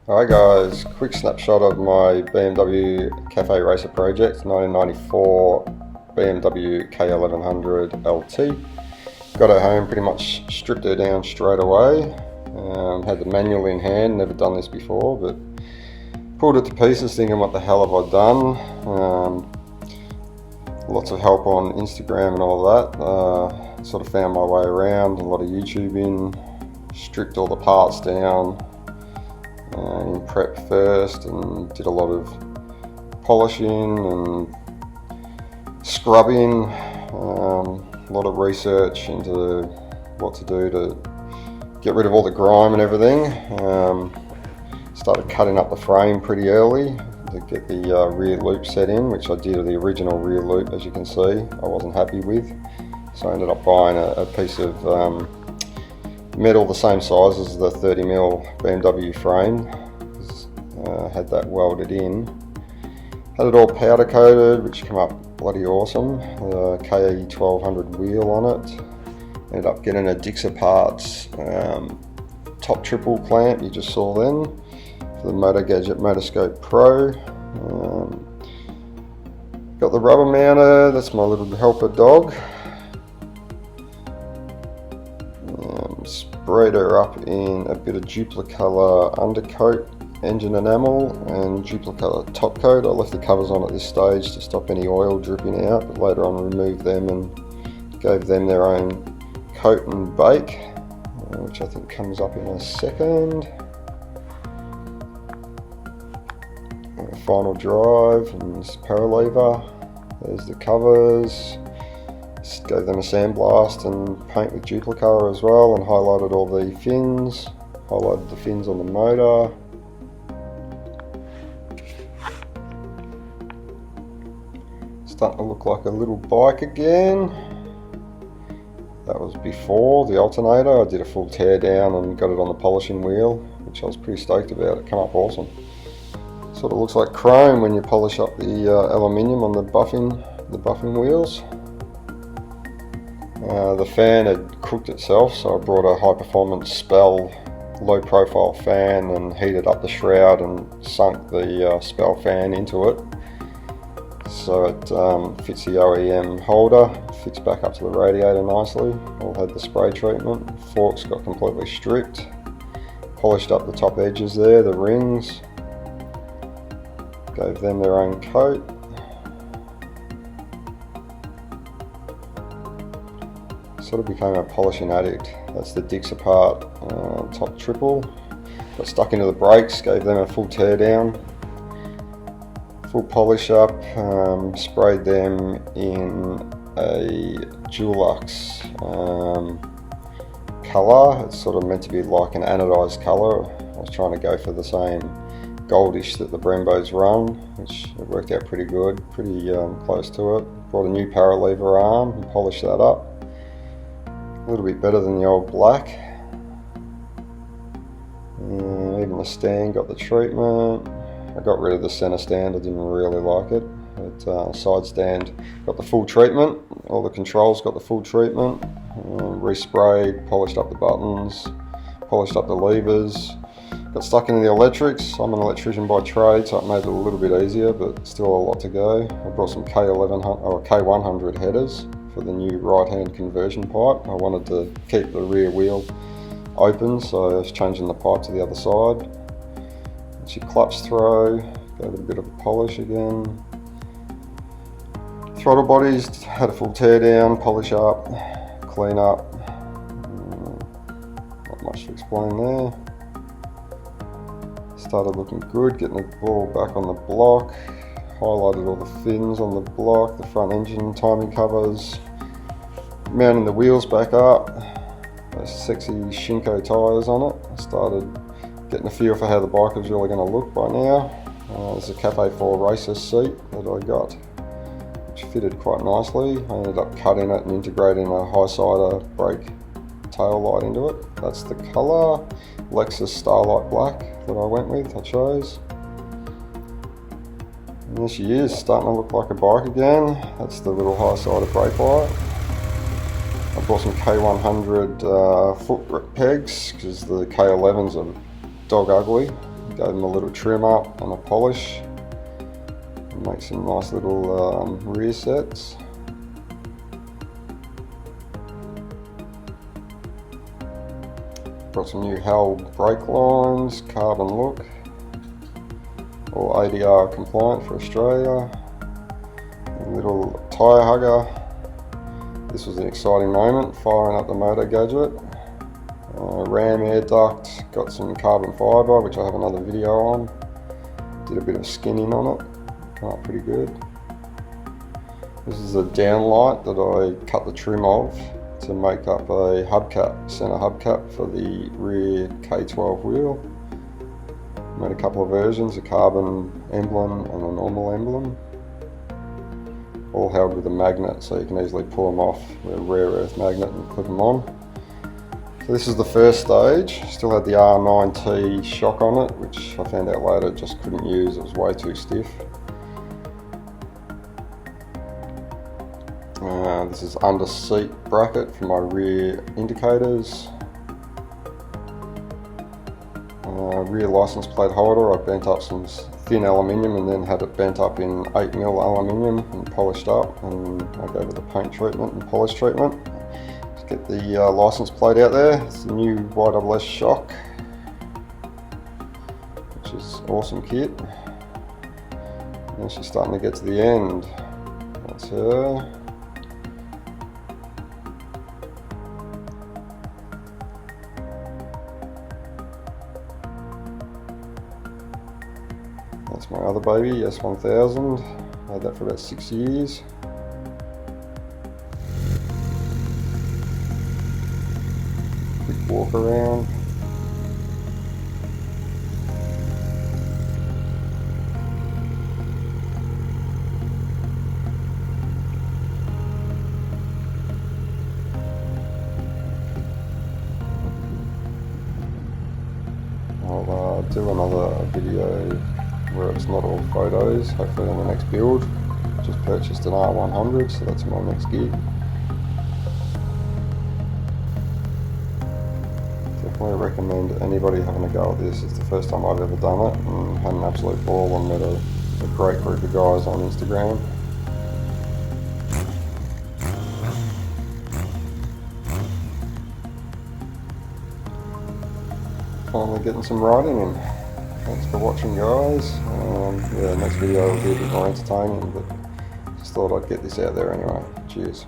Hi guys, quick snapshot of my BMW Cafe Racer project, 1994 BMW K1100 LT. Got her home, pretty much stripped her down straight away. Had the manual in hand, never done this before, but pulled it to pieces thinking what the hell have I done. Lots of help on Instagram and all that. Sort of found my way around, a lot of YouTubing, stripped all the parts down in prep first and did a lot of polishing and scrubbing, a lot of research into what to do to get rid of all the grime and everything. Started cutting up the frame pretty early to get the rear loop set in, which I did the original rear loop, as you can see. I wasn't happy with, so I ended up buying a piece of metal the same size as the 30mm BMW frame. Had that welded in. Had it all powder coated, which came up bloody awesome. The K1200 wheel on it. Ended up getting a Dixer Parts top triple clamp you just saw then for the Moto Gadget Motoscope Pro. Got the rubber mounted, that's my little helper dog. Sprayed her up in a bit of Duplicolor undercoat, engine enamel, and Duplicolor top coat. I left the covers on at this stage to stop any oil dripping out, but later on removed them and gave them their own coat and bake, which I think comes up in a second. Final drive and power lever. There's the covers. Just gave them a sandblast and paint with Duplicolor as well, and highlighted all the fins. Highlighted the fins on the motor. Starting to look like a little bike again. That was before the alternator. I did a full tear down and got it on the polishing wheel, which I was pretty stoked about. It came up awesome. Sort of looks like chrome when you polish up the aluminium on the buffing wheels. The fan had cooked itself, so I brought a high performance Spell low profile fan and heated up the shroud and sunk the Spell fan into it. So it fits the OEM holder, fits back up to the radiator nicely. All had the spray treatment. Forks got completely stripped. Polished up the top edges there, the rings. Gave them their own coat. Sort of became a polishing addict. That's the Dixer Part top triple. Got stuck into the brakes, gave them a full tear down. Full polish up, sprayed them in a Dulux colour. It's sort of meant to be like an anodised colour. I was trying to go for the same goldish that the Brembos run, which it worked out pretty good, pretty close to it. Brought a new power lever arm and polished that up. A little bit better than the old black. Even the stand got the treatment. I got rid of the center stand, I didn't really like it. But side stand got the full treatment. All the controls got the full treatment. Resprayed, polished up the buttons, polished up the levers. Got stuck into the electrics. I'm an electrician by trade, so it made it a little bit easier, but still a lot to go. I brought some K1100 or K100 headers for the new right-hand conversion pipe. I wanted to keep the rear wheel open, so I was changing the pipe to the other side. It's your clutch throw, gave it a bit of a polish again. Throttle bodies, had a full tear down, polish up, clean up. Not much to explain there. Started looking good, getting the ball back on the block. Highlighted all the fins on the block, the front engine timing covers. Mounting the wheels back up. Those sexy Shinko tyres on it. I started getting a feel for how the bike was really going to look by now. There's a Cafe 4 Racer seat that I got, which fitted quite nicely. I ended up cutting it and integrating a high-sider brake tail light into it. That's the colour, Lexus Starlight Black that I went with, I chose. And there she is, starting to look like a bike again. That's the little high-sider brake light. I bought some K100 foot pegs because the K11s are dog ugly. gave them a little trim up and a polish. Make some nice little rear sets. Got some new Hell brake lines, carbon look, all ADR compliant for Australia. A little tyre hugger. This was an exciting moment, firing up the Moto Gadget. Ram air duct, got some carbon fibre, which I have another video on. Did a bit of skinning on it, pretty good. This is a downlight that I cut the trim of to make up a hubcap, centre hubcap for the rear K12 wheel. Made a couple of versions, a carbon emblem and a normal emblem. All held with a magnet, so you can easily pull them off with a rare earth magnet and clip them on. So this is the first stage. Still had the R9T shock on it, which I found out later just couldn't use, it was way too stiff. This is under seat bracket for my rear indicators. Rear license plate holder, I bent up some thin aluminium and then had it bent up in 8mm aluminium and polished up, and I gave it the paint treatment and polish treatment. Let's get the license plate out there. It's the new YSS shock, which is awesome kit. Now she's starting to get to the end. That's her. That's my other baby, S1000. I had that for about 6 years. Quick walk around. I'll do another video where it's not all photos, hopefully on the next build. Just purchased an R100, so that's my next gig. Definitely recommend anybody having a go at this. It's the first time I've ever done it and had an absolute ball and met a great group of guys on Instagram. Finally getting some riding in. Thanks for watching, guys. Yeah, next video will be a bit more entertaining, but just thought I'd get this out there anyway. Cheers.